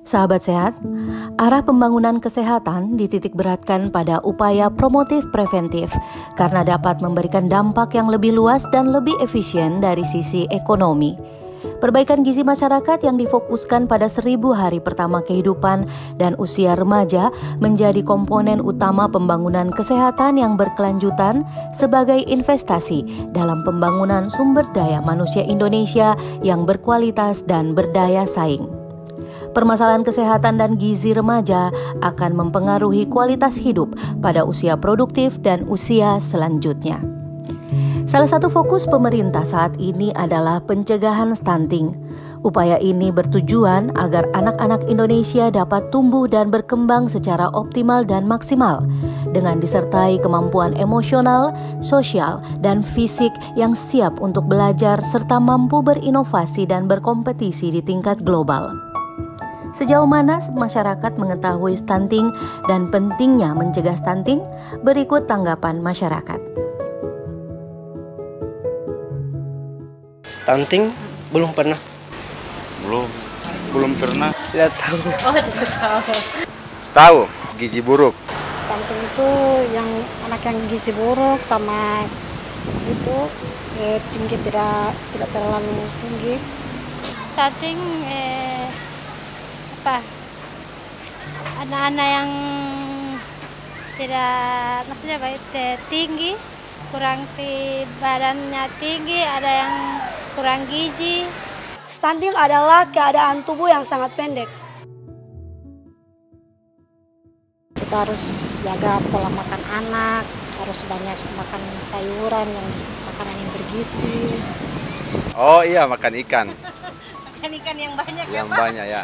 Sahabat sehat, arah pembangunan kesehatan dititik beratkan pada upaya promotif preventif karena dapat memberikan dampak yang lebih luas dan lebih efisien dari sisi ekonomi. Perbaikan gizi masyarakat yang difokuskan pada 1000 hari pertama kehidupan dan usia remaja menjadi komponen utama pembangunan kesehatan yang berkelanjutan sebagai investasi dalam pembangunan sumber daya manusia Indonesia yang berkualitas dan berdaya saing. Permasalahan kesehatan dan gizi remaja akan mempengaruhi kualitas hidup pada usia produktif dan usia selanjutnya. Salah satu fokus pemerintah saat ini adalah pencegahan stunting. Upaya ini bertujuan agar anak-anak Indonesia dapat tumbuh dan berkembang secara optimal dan maksimal dengan disertai kemampuan emosional, sosial, dan fisik yang siap untuk belajar serta mampu berinovasi dan berkompetisi di tingkat global. Sejauh mana masyarakat mengetahui stunting dan pentingnya mencegah stunting? Berikut tanggapan masyarakat. Stunting belum pernah. Belum pernah. Tidak tahu. Oh, tidak tahu. Tahu gizi buruk. Stunting itu yang anak yang gizi buruk sama itu tinggi tidak terlalu tinggi. Stunting anak-anak yang tidak maksudnya baik tinggi, kurang badannya tinggi, ada yang kurang gizi. Stunting adalah keadaan tubuh yang sangat pendek. Kita harus jaga pola makan anak, harus banyak makan sayuran makanan yang bergizi. Oh iya, makan ikan. Makan ikan yang banyak Yang banyak ya.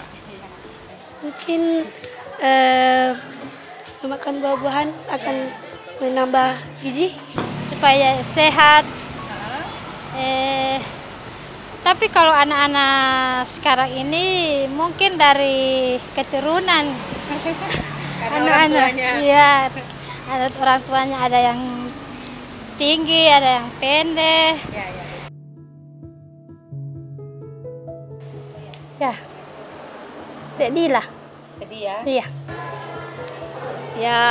Mungkin makan buah-buahan akan menambah gizi supaya sehat. Tapi kalau anak-anak sekarang ini mungkin dari keturunan. Anak-anak, iya, ada orang tuanya ada yang tinggi, ada yang pendek. Ya, sedih lah. Sedih ya? Iya. Ya,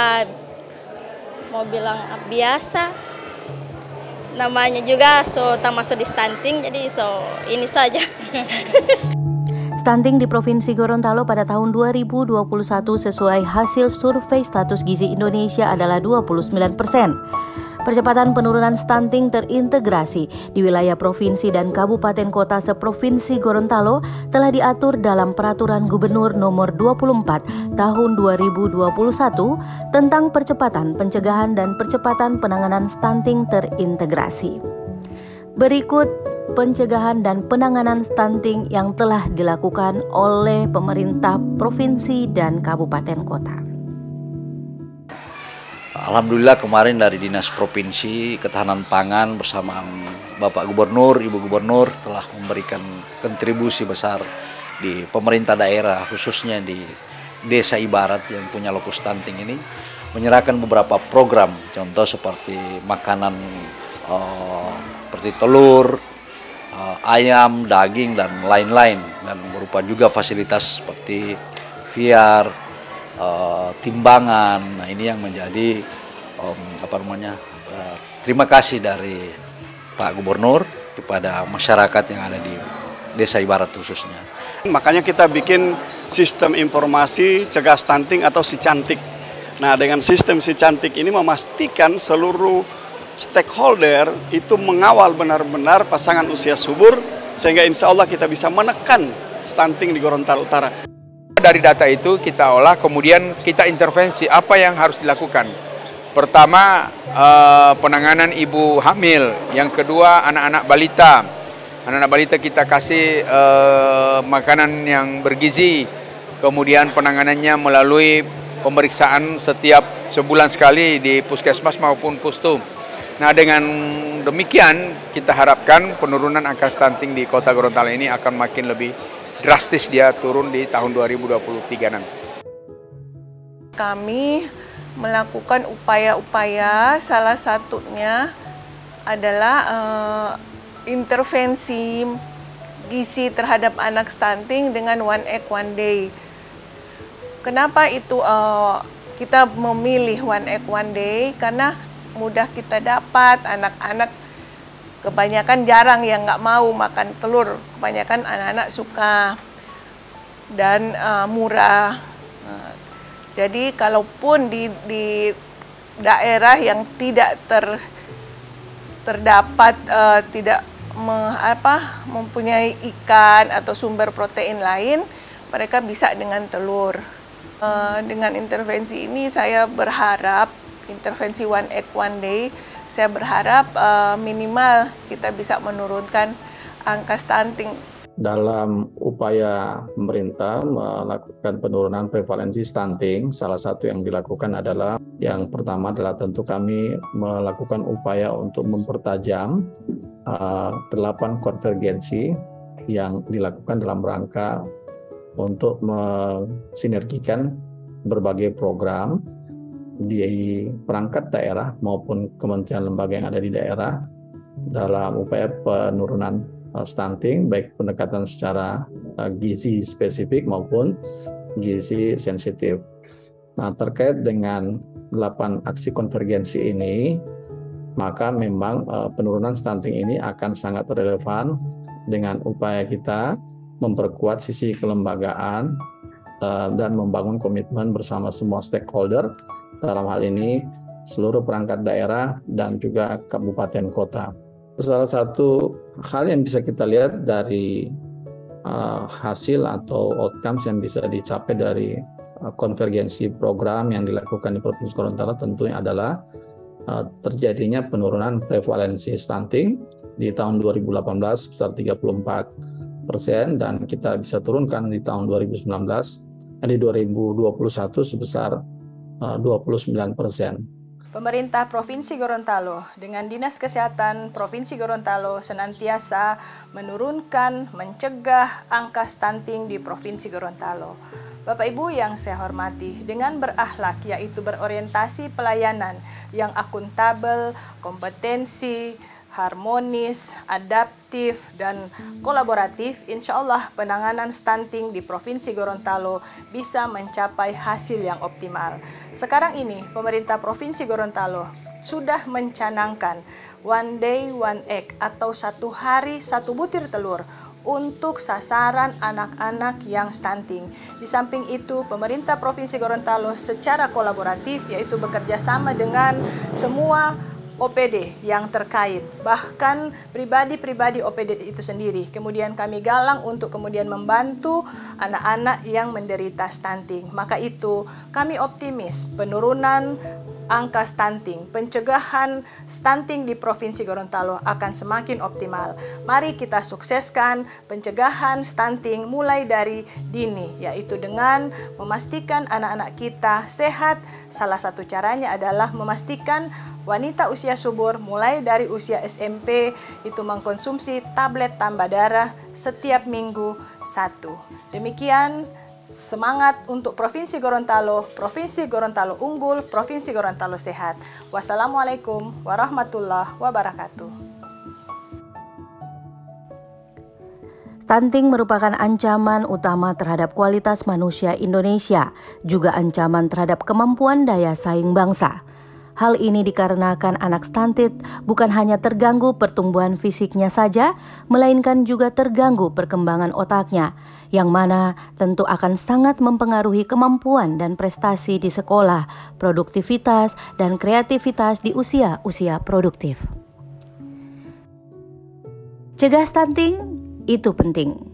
mau bilang biasa. Namanya juga termasuk di stunting, jadi ini saja. Stunting di Provinsi Gorontalo pada tahun 2021 sesuai hasil survei status gizi Indonesia adalah 29%. Percepatan penurunan stunting terintegrasi di wilayah provinsi dan kabupaten kota seprovinsi Gorontalo telah diatur dalam Peraturan Gubernur Nomor 24 Tahun 2021 tentang percepatan pencegahan dan percepatan penanganan stunting terintegrasi. Berikut pencegahan dan penanganan stunting yang telah dilakukan oleh pemerintah provinsi dan kabupaten kota. Alhamdulillah kemarin dari Dinas Provinsi Ketahanan Pangan bersama Bapak Gubernur, Ibu Gubernur telah memberikan kontribusi besar di pemerintah daerah khususnya di Desa Ibarat yang punya lokus stunting ini menyerahkan beberapa program, contoh seperti makanan seperti telur, ayam, daging dan lain-lain, dan berupa juga fasilitas seperti VR, timbangan. Nah, ini yang menjadi terima kasih dari Pak Gubernur kepada masyarakat yang ada di Desa Ibarat khususnya. Makanya kita bikin sistem informasi cegah stunting atau Si Cantik. Nah, dengan sistem Si Cantik ini memastikan seluruh stakeholder itu mengawal benar-benar pasangan usia subur sehingga insya Allah kita bisa menekan stunting di Gorontalo Utara. Dari data itu kita olah, kemudian kita intervensi apa yang harus dilakukan. Pertama, penanganan ibu hamil. Yang kedua, anak-anak balita. Anak-anak balita kita kasih makanan yang bergizi. Kemudian penanganannya melalui pemeriksaan setiap sebulan sekali di puskesmas maupun pustu. Nah, dengan demikian kita harapkan penurunan angka stunting di Kota Gorontalo ini akan makin lebih drastis, dia turun di tahun 2023 nanti. Kami melakukan upaya-upaya, salah satunya adalah intervensi gizi terhadap anak stunting dengan One Egg One Day. Kenapa itu kita memilih One Egg One Day? Karena mudah kita dapat, anak-anak kebanyakan jarang yang nggak mau makan telur, kebanyakan anak-anak suka dan murah. Jadi kalaupun di daerah yang tidak terdapat tidak mempunyai ikan atau sumber protein lain, mereka bisa dengan telur. Dengan intervensi ini saya berharap, intervensi One Egg One Day, saya berharap minimal kita bisa menurunkan angka stunting. Dalam upaya pemerintah melakukan penurunan prevalensi stunting, salah satu yang dilakukan adalah, yang pertama adalah tentu kami melakukan upaya untuk mempertajam 8 konvergensi yang dilakukan dalam rangka untuk mensinergikan berbagai program di perangkat daerah maupun kementerian lembaga yang ada di daerah dalam upaya penurunan stunting, baik pendekatan secara gizi spesifik maupun gizi sensitif. Nah, terkait dengan 8 aksi konvergensi ini, maka memang penurunan stunting ini akan sangat relevan dengan upaya kita memperkuat sisi kelembagaan dan membangun komitmen bersama semua stakeholder, dalam hal ini seluruh perangkat daerah dan juga kabupaten kota. Salah satu hal yang bisa kita lihat dari hasil atau outcomes yang bisa dicapai dari konvergensi program yang dilakukan di Provinsi Gorontalo tentunya adalah terjadinya penurunan prevalensi stunting di tahun 2018 sebesar 34% dan kita bisa turunkan di tahun 2021 sebesar 29%. Pemerintah Provinsi Gorontalo dengan Dinas Kesehatan Provinsi Gorontalo senantiasa menurunkan, mencegah angka stunting di Provinsi Gorontalo. Bapak Ibu yang saya hormati, dengan berakhlak yaitu berorientasi pelayanan yang akuntabel, kompetensi, harmonis, adaptif, dan kolaboratif, insya Allah penanganan stunting di Provinsi Gorontalo bisa mencapai hasil yang optimal. Sekarang ini, pemerintah Provinsi Gorontalo sudah mencanangkan One Day One Egg atau 1 hari 1 butir telur untuk sasaran anak-anak yang stunting. Di samping itu, pemerintah Provinsi Gorontalo secara kolaboratif yaitu bekerja sama dengan semua OPD yang terkait, bahkan pribadi-pribadi OPD itu sendiri. Kemudian kami galang untuk kemudian membantu anak-anak yang menderita stunting. Maka itu kami optimis penurunan angka stunting, pencegahan stunting di Provinsi Gorontalo akan semakin optimal. Mari kita sukseskan pencegahan stunting mulai dari dini, yaitu dengan memastikan anak-anak kita sehat. Salah satu caranya adalah memastikan wanita usia subur mulai dari usia SMP itu mengkonsumsi tablet tambah darah setiap minggu 1. Demikian semangat untuk Provinsi Gorontalo unggul, Provinsi Gorontalo sehat. Wassalamualaikum warahmatullahi wabarakatuh. Stunting merupakan ancaman utama terhadap kualitas manusia Indonesia, juga ancaman terhadap kemampuan daya saing bangsa. Hal ini dikarenakan anak stunted bukan hanya terganggu pertumbuhan fisiknya saja, melainkan juga terganggu perkembangan otaknya, yang mana tentu akan sangat mempengaruhi kemampuan dan prestasi di sekolah, produktivitas, dan kreativitas di usia-usia produktif. Cegah stunting itu penting.